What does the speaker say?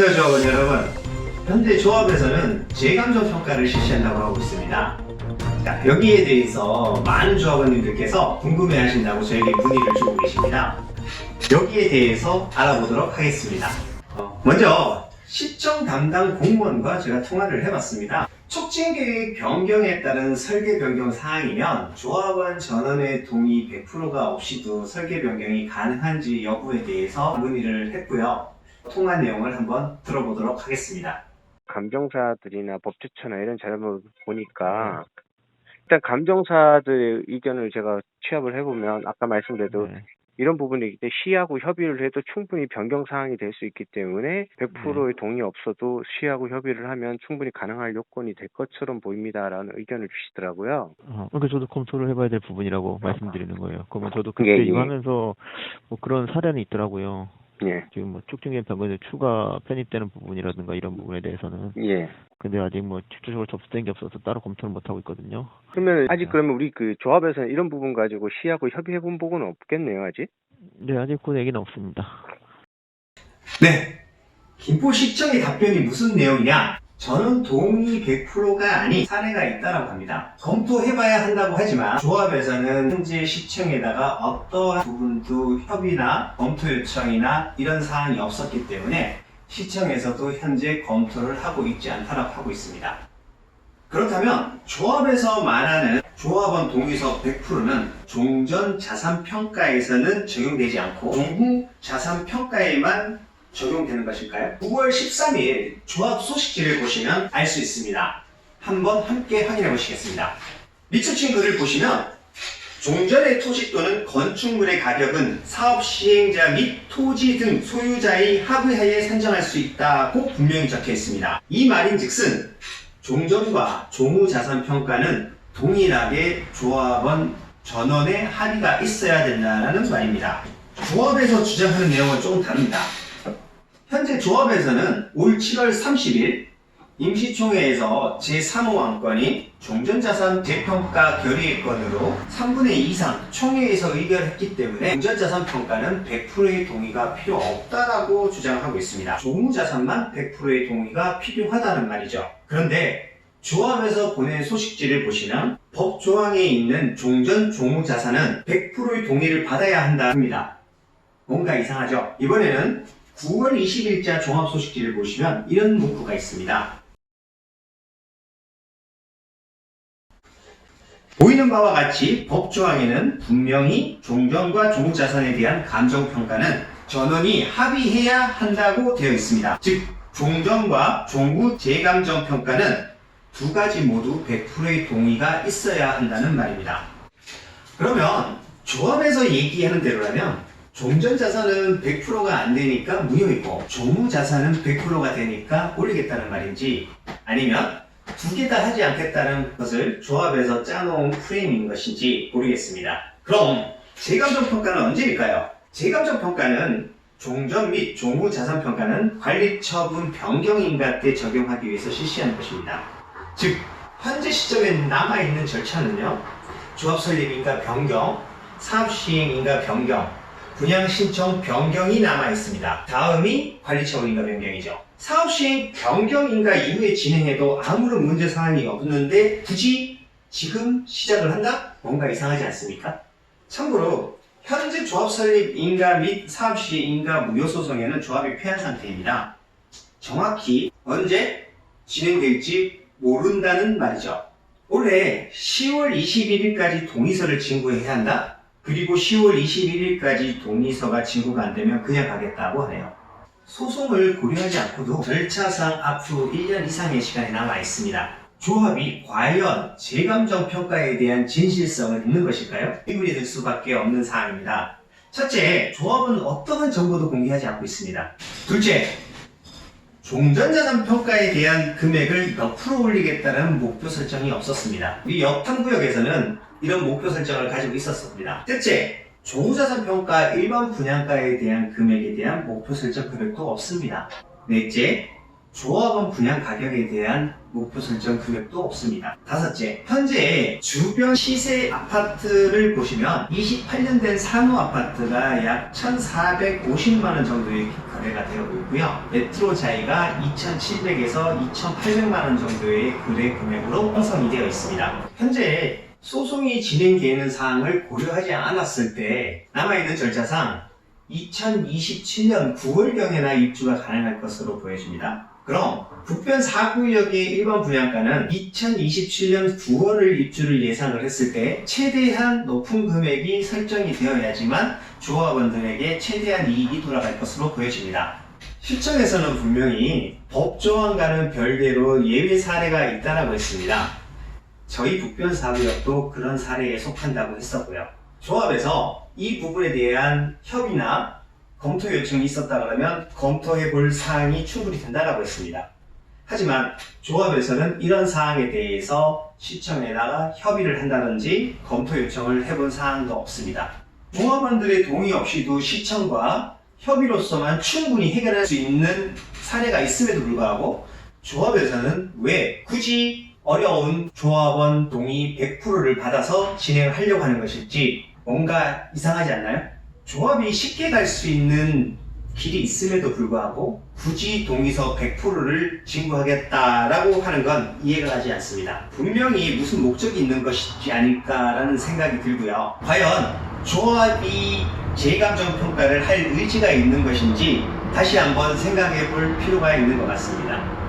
안녕하세요 조합원 여러분. 현재 조합에서는 재감정 평가를 실시한다고 하고 있습니다. 자, 여기에 대해서 많은 조합원님들께서 궁금해 하신다고 저에게 문의를 주고 계십니다. 여기에 대해서 알아보도록 하겠습니다. 먼저 시청 담당 공무원과 제가 통화를 해봤습니다. 촉진계획 변경에 따른 설계 변경 사항이면 조합원 전원의 동의 100%가 없이도 설계 변경이 가능한지 여부에 대해서 문의를 했고요. 통화 내용을 한번 들어보도록 하겠습니다. 감정사들이나 법제처나 이런 자료를 보니까 일단 감정사들의 의견을 제가 취합을 해보면 아까 말씀드렸도 이런 부분이 시하고 협의를 해도 충분히 변경 사항이 될 수 있기 때문에 100%의 동의 없어도 시하고 협의를 하면 충분히 가능할 요건이 될 것처럼 보입니다라는 의견을 주시더라고요. 그러니까 저도 검토를 해봐야 될 부분이라고 말씀드리는 거예요. 그러면 저도 그때 이거 하면서 뭐 그런 사례는 있더라고요. 예. 지금 뭐 촉진계획 변경에 추가 편입되는 부분이라든가 이런 부분에 대해서는. 예. 근데 아직 뭐 직접적으로 접수된 게 없어서 따로 검토를 못 하고 있거든요. 그러면 아직 그러면 우리 그 조합에서는 이런 부분 가지고 시하고 협의해 본 부분은 없겠네요, 아직? 네, 아직 그 얘기는 없습니다. 네, 김포시청의 답변이 무슨 내용이냐? 저는 동의 100%가 아닌 사례가 있다고 합니다. 검토해봐야 한다고 하지만 조합에서는 현재 시청에다가 어떠한 부분도 협의나 검토 요청이나 이런 사항이 없었기 때문에 시청에서도 현재 검토를 하고 있지 않다고 하고 있습니다. 그렇다면 조합에서 말하는 조합원 동의서 100%는 종전 자산평가에서는 적용되지 않고 종후 자산평가에만 적용되는 것일까요? 9월 13일 조합 소식지를 보시면 알 수 있습니다. 한번 함께 확인해 보시겠습니다. 밑줄 글을 보시면 종전의 토지 또는 건축물의 가격은 사업 시행자 및 토지 등 소유자의 합의하에 산정할 수 있다고 분명히 적혀 있습니다. 이 말인즉슨 종전과 종후 자산 평가는 동일하게 조합원 전원의 합의가 있어야 된다는 말입니다. 조합에서 주장하는 내용은 조금 다릅니다. 현재 조합에서는 올 7월 30일 임시총회에서 제3호 안건인 종전자산 재평가 결의건으로 3분의 2 이상 총회에서 의결했기 때문에 종전자산 평가는 100%의 동의가 필요 없다라고 주장하고 있습니다. 종후자산만 100%의 동의가 필요하다는 말이죠. 그런데 조합에서 보낸 소식지를 보시면 법 조항에 있는 종전 종후자산은 100%의 동의를 받아야 한다 합니다. 뭔가 이상하죠? 이번에는 9월 20일자 종합소식지를 보시면 이런 문구가 있습니다. 보이는 바와 같이 법조항에는 분명히 종전과 종후자산에 대한 감정평가는 전원이 합의해야 한다고 되어 있습니다. 즉 종전과 종후 재감정평가는 두 가지 모두 100%의 동의가 있어야 한다는 말입니다. 그러면 조합에서 얘기하는 대로라면 종전자산은 100%가 안 되니까 무효이고 종후자산은 100%가 되니까 올리겠다는 말인지 아니면 두 개 다 하지 않겠다는 것을 조합에서 짜놓은 프레임인 것인지 모르겠습니다. 그럼 재감정평가는 언제일까요? 재감정평가는 종전 및 종후자산평가는 관리처분 변경인가 때 적용하기 위해서 실시하는 것입니다. 즉 현재 시점에 남아있는 절차는요, 조합 설립인가 변경, 사업시행인가 변경, 분양신청 변경이 남아있습니다. 다음이 관리처분인가 변경이죠. 사업시행 변경인가 이후에 진행해도 아무런 문제사항이 없는데 굳이 지금 시작을 한다? 뭔가 이상하지 않습니까? 참고로 현재 조합 설립인가 및 사업시행인가 무효소송에는 조합이 패한 상태입니다. 정확히 언제 진행될지 모른다는 말이죠. 올해 10월 21일까지 동의서를 진구해야 한다? 그리고 10월 21일까지 동의서가 진구가 안 되면 그냥 가겠다고 하네요. 소송을 고려하지 않고도 절차상 앞으로 1년 이상의 시간이 남아 있습니다. 조합이 과연 재감정평가에 대한 진실성은 있는 것일까요? 의문이 들 수밖에 없는 사항입니다. 첫째, 조합은 어떠한 정보도 공개하지 않고 있습니다. 둘째, 종전자산 평가에 대한 금액을 몇 프로 올리겠다는 목표 설정이 없었습니다. 우리 역탐구역에서는 이런 목표 설정을 가지고 있었습니다. 셋째, 종후자산 평가 일반 분양가에 대한 금액에 대한 목표 설정 금액도 없습니다. 넷째, 조합원 분양 가격에 대한 목표 설정 금액도 없습니다. 다섯째, 현재 주변 시세 아파트를 보시면 28년 된 산호 아파트가 약 1,450만원 정도의 거래가 되고 있고요. 메트로 자이가 2,700에서 2,800만원 정도의 거래 금액으로 형성이 되어 있습니다. 현재 소송이 진행되는 사항을 고려하지 않았을 때 남아있는 절차상 2027년 9월경에나 입주가 가능할 것으로 보여집니다. 그럼 북변 4구역의 1번 분양가는 2027년 9월을 입주를 예상을 했을 때 최대한 높은 금액이 설정이 되어야지만 조합원들에게 최대한 이익이 돌아갈 것으로 보여집니다. 실정에서는 분명히 법조항과는 별개로 예외 사례가 있다고 했습니다. 저희 북변 4구역도 그런 사례에 속한다고 했었고요. 조합에서 이 부분에 대한 협의나 검토 요청이 있었다 그러면 검토해 볼 사항이 충분히 된다고 했습니다. 하지만 조합에서는 이런 사항에 대해서 시청에다가 협의를 한다든지 검토 요청을 해본 사항도 없습니다. 조합원들의 동의 없이도 시청과 협의로서만 충분히 해결할 수 있는 사례가 있음에도 불구하고 조합에서는 왜 굳이 어려운 조합원 동의 100%를 받아서 진행을 하려고 하는 것일지 뭔가 이상하지 않나요? 조합이 쉽게 갈 수 있는 길이 있음에도 불구하고 굳이 동의서 100%를 진구하겠다라고 하는 건 이해가 가지 않습니다. 분명히 무슨 목적이 있는 것이지 않을까라는 생각이 들고요. 과연 조합이 재감정 평가를 할 의지가 있는 것인지 다시 한번 생각해 볼 필요가 있는 것 같습니다.